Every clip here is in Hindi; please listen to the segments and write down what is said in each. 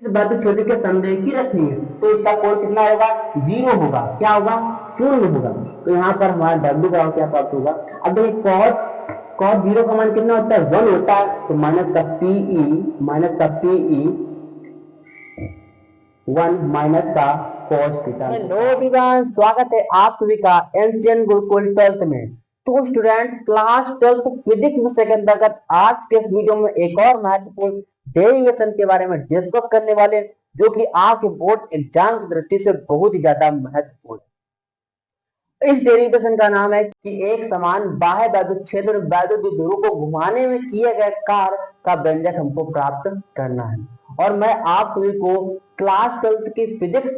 इस बात क्षेत्र के समरेखी रखेंगे तो इसका कोण कितना होगा, 0 होगा। क्या होगा, शून्य होगा। तो यहाँ पर हमारा डब्ल्यू बराबर क्या प्राप्त होगा। अब देखिए कॉस 0 का मान कितना होता है, 1 होता है। तो माइनस का पीई 1 माइनस का कॉस थीटा। हेलो एवरीवन, स्वागत है आप सभी का एनसीएन गुरुकुल 12th में। तो स्टूडेंट, क्लास 12th फिजिक्स विषय के अंतर्गत आज के इस वीडियो में एक और महत्वपूर्ण डेरिवेशन के बारे में डिस्कस करने वाले हैं, जो कि आपके बोर्ड एग्जाम की दृष्टि से बहुत ही ज्यादा महत्वपूर्ण है। इस डेरिवेशन का नाम है कि एक समान बाह्य वैद्युत क्षेत्र वैद्युत ध्रुव को घुमाने में किए गए कार्य का व्यंजक हमको प्राप्त करना है। और मैं आप सभी को क्लास 12th की फिजिक्स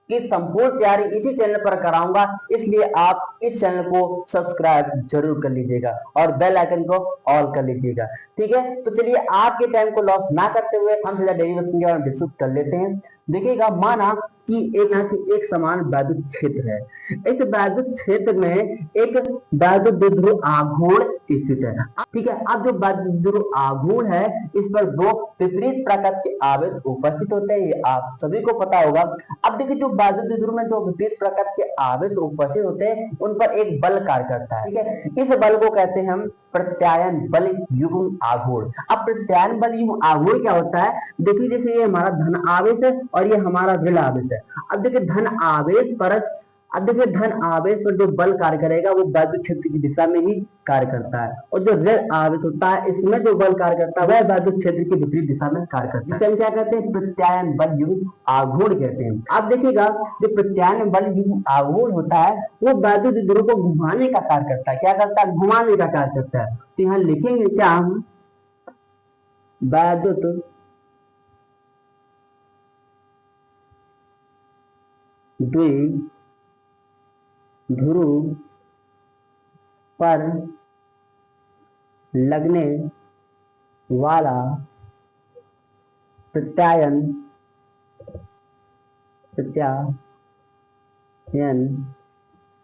की संपूर्ण तैयारी इसी चैनल पर कराऊंगा, इसलिए आप इस चैनल को सब्सक्राइब जरूर कर लीजिएगा और बेल आइकन को ऑल कर लीजिएगा। ठीक है, तो चलिए आपके टाइम को लॉस ना करते हुए हम सीधा डेरिवेशन के बारे में डिस्कस कर लेते हैं। देखिएगा, माना कि एक समान वैद्युत क्षेत्र है। इस वैद्युत क्षेत्र में एक वैद्युत द्विध्रुव आघूर्ण स्थित है। ठीक है, अब जो वैद्युत द्विध्रुव आघूर्ण है, इस पर दो विपरीत प्रकार के आवेश उपस्थित होते हैं, ये आप सभी को पता होगा। अब देखिए, जो वैद्युत द्विध्रुव में जो विपरीत प्रकार के आवेश उपस्थित होते हैं, उन पर एक बल कार्य करता है। ठीक है, इस बल को कहते हैं हम प्रत्यायन बल युग्म आघूर्ण। अब प्रत्यायन बल युग्म आघूर्ण क्या होता है, देखिए जैसे ये हमारा धन आवेश है और ये हमारा ऋण आवेश है। अब देखिए धन आवेश पर जो बल कार्य करेगा वो वैद्युत क्षेत्र की दिशा में ही कार्य करता है, और जो ऋण आवेश होता है इसमें जो बल कार्य करता है वह वैद्युत क्षेत्र की विपरीत दिशा में कार्य करता है, जिसे हम क्या कहते हैं, प्रत्यायन बल युग्म आघूर्ण कहते हैं। आप देखिएगा, जो प्रत्यायन बल युग्म आघूर्ण होता है वो वैद्युत ध्रुव को घुमाने का कार्य करता है। क्या करता है, घुमाने का कार्य करता है। तो यहाँ लिखेंगे क्या हम, वैद्युत द्विध्रुव पर लगने वाला प्रत्यायन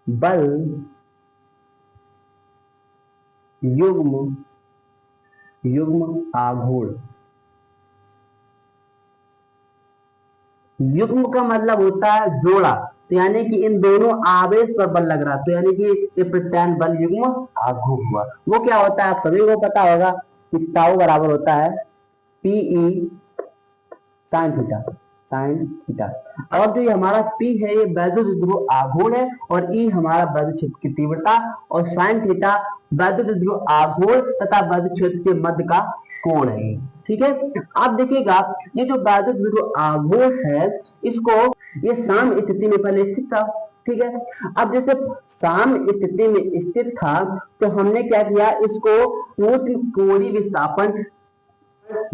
बल युग्म आघूर्ण। युग्म का मतलब होता है जोड़ा, तो यानी कि इन दोनों आवेश पर बल लग रहा, तो यानी कि ये प्रत्यायन बल युग्म आघूर्ण हुआ। वो क्या होता है, आप सभी को पता होगा कि ताऊ बराबर होता है पीई साइन थीटा। और जो ये हमारा P है ये वैद्युत ध्रुव आघूर्ण है, और E हमारा वैद्युत क्षेत्र की तीव्रता, और साइन थीटा वैद्युत ध्रुव आघूर्ण तथा वैद्युत क्षेत्र के मध्य का कोण है। ठीक है, आप देखिएगा, ये जो वैद्युत ध्रुव आघूर्ण है इसको ये साम्य स्थिति में पहले स्थित था। ठीक है, अब जैसे साम्य स्थिति में स्थित था तो हमने क्या किया, इसको सूक्ष्म कोणीय विस्थापन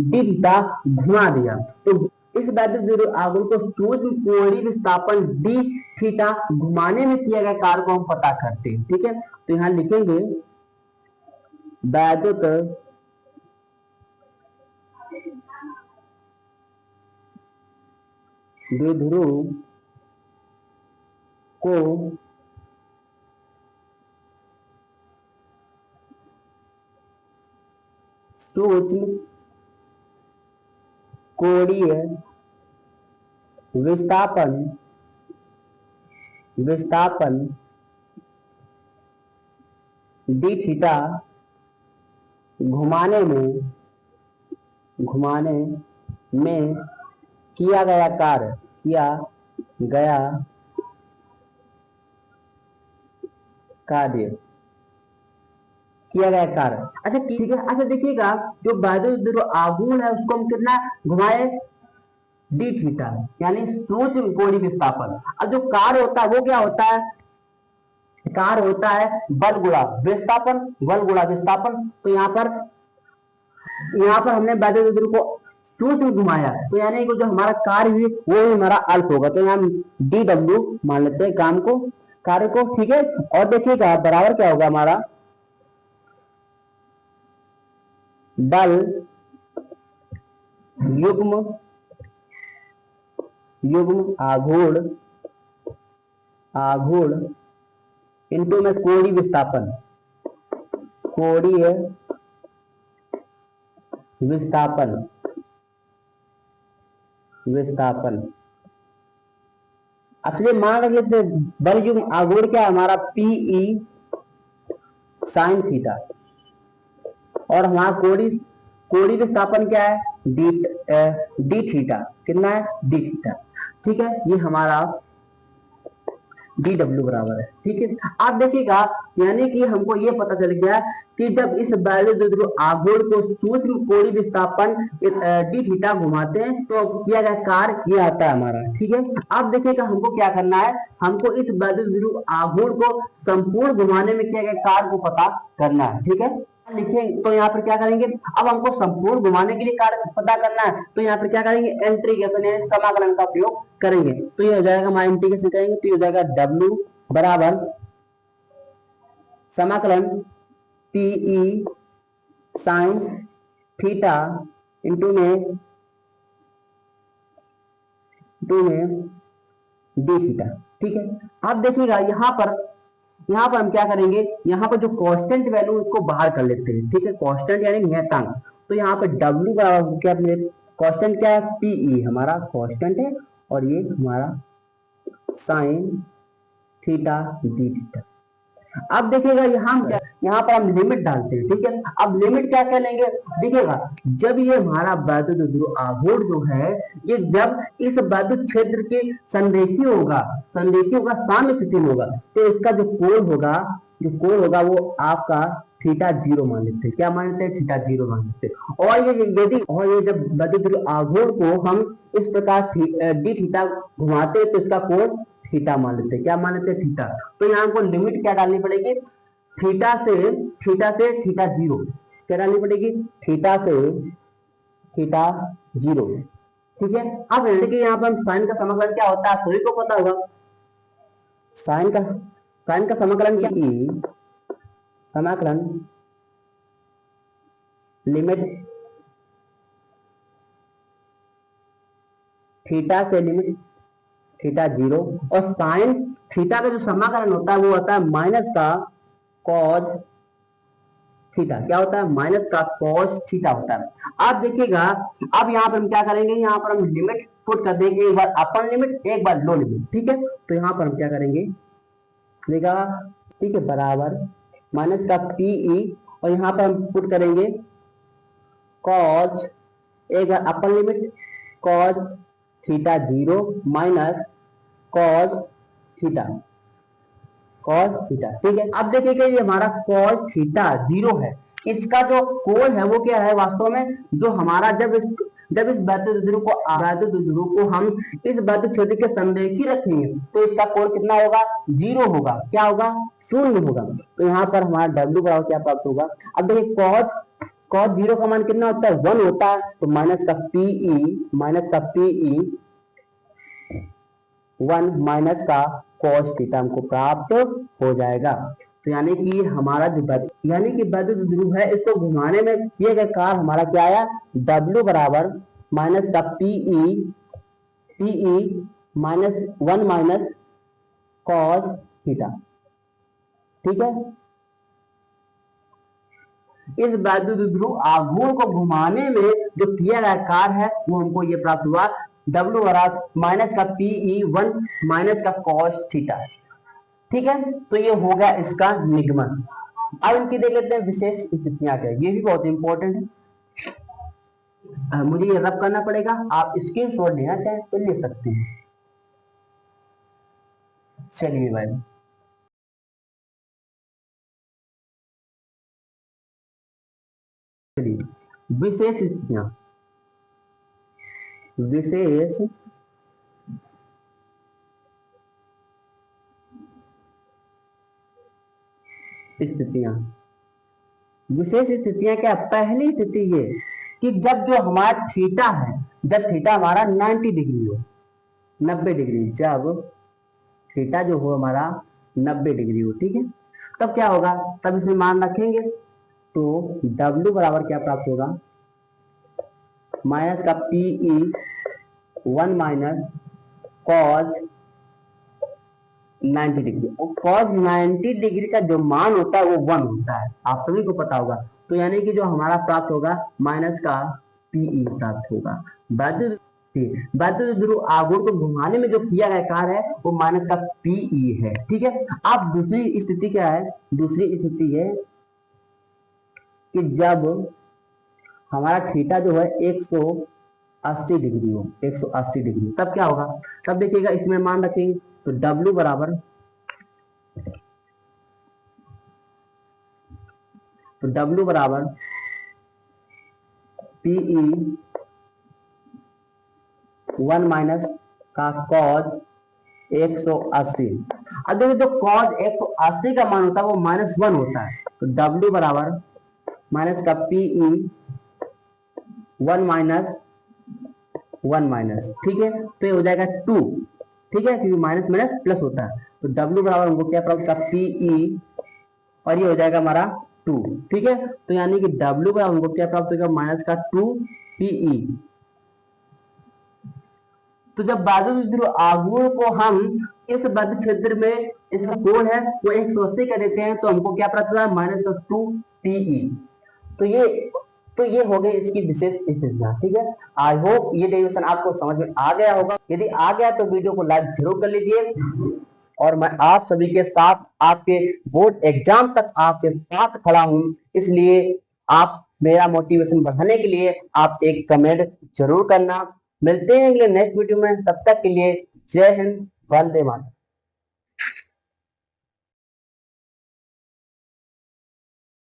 डी थीटा घुमा दिया। तो इस वैद्युत ध्रुव आघूर्ण को सूक्ष्म कोणीय विस्थापन डी थीटा घुमाने में किया गया कार्य को हम पता करते हैं। ठीक है, तो यहां लिखेंगे वैद्युत द्विध्रुव को सूक्ष्म कोणीय विस्थापन डी थीटा घुमाने में किया गया कार्य। अच्छा ठीक है, अच्छा देखिएगा, जो वैद्युत ध्रुव आघूर्ण है उसको हम कितना घुमाए, डी थीटा, यानी सूक्ष्म कोणीय विस्थापन। अब जो कार्य होता है वो क्या होता है, कार्य होता है बल गुणा विस्थापन। तो यहाँ पर हमने वैद्युत ध्रुव को सूक्ष्म घुमाया, तो यानी कि जो हमारा कार्य हुई वो ही हमारा अल्प होगा। तो यहाँ डी डब्ल्यू मान लेते हैं कार्य को। ठीक है, और देखिएगा बराबर क्या होगा, हमारा बल युग्म आघूर्ण इनटू में कोणीय विस्थापन विस्थापन। अब चलिए मान रख लेते हैं बल युग्म आघूर्ण क्या है हमारा पीई साइन थीटा, और हमारा कोणीय कोणीय विस्थापन क्या है डी डी थीटा। कितना है डी थीटा। ठीक है, ये हमारा डी डब्ल्यू बराबर है। ठीक है, आप देखिएगा यानी कि हमको ये पता चल गया कि जब इस वैद्युत आघूर्ण को सूक्ष्म कोणीय विस्थापन डी थीटा घुमाते हैं तो किया गया कार्य ये आता है हमारा। ठीक है, अब देखिएगा हमको क्या करना है, हमको इस वैद्युत आघूर्ण को संपूर्ण घुमाने में किया गया कार्य को पता करना है। ठीक है, लिखेंगे तो यहाँ पर क्या करेंगे, अब हमको संपूर्ण घुमाने के लिए कार्य पता करना है तो यहाँ पर क्या करेंगे इंटीग्रेशन यानी समाकलन का उपयोग करेंगे। तो ये हो जाएगा हमारा इंटीग्रेशन करेंगे तो ये हो जाएगा W बराबर समाकलन पीई साइन थीटा इंटू में डी थीटा। ठीक है, अब देखिएगा यहाँ पर हम क्या करेंगे, यहाँ पर जो कांस्टेंट वैल्यू उसको बाहर कर लेते हैं। ठीक है, कांस्टेंट यानी नियतांक, तो यहाँ पर W बराबर क्या कांस्टेंट क्या है पीई हमारा कांस्टेंट है और ये हमारा साइन थीटा डी थीटा। अब देखिएगा यहाँ पर हम लिमिट डालते हैं। ठीक है, अब लिमिट क्या कह लेंगे, देखिएगा जब ये हमारा वैद्युत आघूर्ण जो है ये जब इस वैद्युत क्षेत्र के संरेखी होगा साम्य स्थिति में होगा तो इसका जो कोण होगा वो आपका थीटा जीरो मान लेते हैं। क्या मान लेते हैं थीटा जीरो मान लेते हैं। और ये जब वैद्युत आघूर्ण को हम इस प्रकार डी थीटा घुमाते हैं तो इसका कोण थीटा मान लेते हैं। क्या मान लेते हैं थीटा। तो यहाँ हमको लिमिट क्या डालनी पड़ेगी, थीटा से थीटा जीरो। क्या डालनी पड़ेगी, थीटा से थीटा जीरो। ठीक है, अब देखिए यहाँ पर साइन का समाकलन क्या होता है सभी को पता होगा। साइन का समाकलन क्या है, समाकलन लिमिट थीटा से लिमिट थीटा जीरो, और साइन थीटा का जो समाकलन होता है वो होता है माइनस का कॉस थीटा। क्या होता है माइनस का कॉस थीटा होता है। आप देखिएगा अब यहाँ पर हम क्या करेंगे, यहाँ पर हम लिमिट पुट कर देंगे, एक बार अपर लिमिट एक बार लो लिमिट। ठीक है, तो यहाँ पर हम क्या करेंगे देखा, ठीक है बराबर माइनस का पीई और यहाँ पर हम पुट करेंगे कॉस, एक बार upper limit cos theta zero minus cos theta. ठीक है, अब देखिए ये हमारा कॉस थीटा जीरो है, इसका जो कोण है वो क्या है वास्तव में, जो हमारा जब इस वैद्युत ध्रुव को हम इस वैद्युत क्षेत्र के संरेखी रखेंगे तो इसका कोण कितना होगा, जीरो होगा। क्या होगा, शून्य होगा। तो यहाँ पर हमारा W बराबर क्या प्राप्त होगा, अब देखिए कॉस जीरो का मान कितना होता है 1 होता है, तो माइनस का पीई 1 माइनस का कॉस थीटा हमको प्राप्त हो जाएगा। तो यानी कि हमारा जो वैद्युत ध्रुव है इसको घुमाने में किए गए कार्य हमारा क्या आया, W बराबर माइनस का PE minus 1 minus cos theta. ठीक है, इस वैद्युत ध्रुव आघूर्ण को घुमाने में जो किया गया कार्य है वो हमको ये प्राप्त हुआ, W बराबर माइनस का पीई 1 माइनस का कॉस थीटा। ठीक है, तो ये हो गया इसका निगमन। अब इनकी देख लेते हैं विशेष स्थितियां क्या, ये भी बहुत इंपॉर्टेंट है। मुझे ये रब करना पड़ेगा, आप स्क्रीनशॉट लेना चाहें तो ले सकते हैं। चलिए भाई, विशेष स्थितियां, विशेष स्थितियां क्या, पहली स्थिति ये कि जब जो हमारा थीटा है, जब थीटा हमारा 90 डिग्री हो, 90 डिग्री, जब थीटा जो हो हमारा 90 डिग्री हो। ठीक है, तब क्या होगा, तब इसमें मान रखेंगे तो W बराबर क्या प्राप्त होगा, माइनस का पीई 1 माइनस कॉस 90 डिग्री, और कॉस 90 डिग्री का जो मान होता है वो 1 होता है, आप सभी को पता होगा। तो यानी कि जो हमारा प्राप्त होगा माइनस का पीई प्राप्त होगा। वैद्युत ध्रुव आघूर्ण को घुमाने में जो किया गया कार्य है वो माइनस का पीई है। ठीक है, अब दूसरी स्थिति क्या है, दूसरी स्थिति है कि जब हमारा थीटा जो है 180 डिग्री हो, 180 डिग्री, तब क्या होगा, तब देखिएगा इसमें मान रखेंगे तो W बराबर, तो W बराबर पीई 1 माइनस का कॉज 180। अब देखिए जो कॉज 180 का मान होता है वो -1 होता है, तो W बराबर माइनस का पीई 1 माइनस 1 माइनस, ठीक है, तो ये हो जाएगा 2। ठीक है, क्योंकि माइनस माइनस प्लस होता है, तो W बराबर हमको क्या प्राप्त का पीई, और ये हो जाएगा हमारा 2। ठीक है, तो यानी कि W बराबर हमको क्या प्राप्त होगा, माइनस का 2 पीई। तो जब वैद्युत ध्रुव आघूर्ण को हम इस बद्ध क्षेत्र में, इसका कोण है वो 180 कर देते हैं, तो हमको क्या प्राप्त होगा, माइनस का 2 पीई। तो ये हो गई इसकी विशेष स्थितियां। ठीक है, आई होप ये डेरिवेशन आपको समझ में आ गया होगा। यदि आ गया तो वीडियो को लाइक जरूर कर लीजिए, और मैं आप सभी के साथ आपके बोर्ड एग्जाम तक आपके साथ खड़ा हूं, इसलिए आप मेरा मोटिवेशन बढ़ाने के लिए आप एक कमेंट जरूर करना। मिलते हैं अगले नेक्स्ट वीडियो में, तब तक के लिए जय हिंद, वंदे मातरम।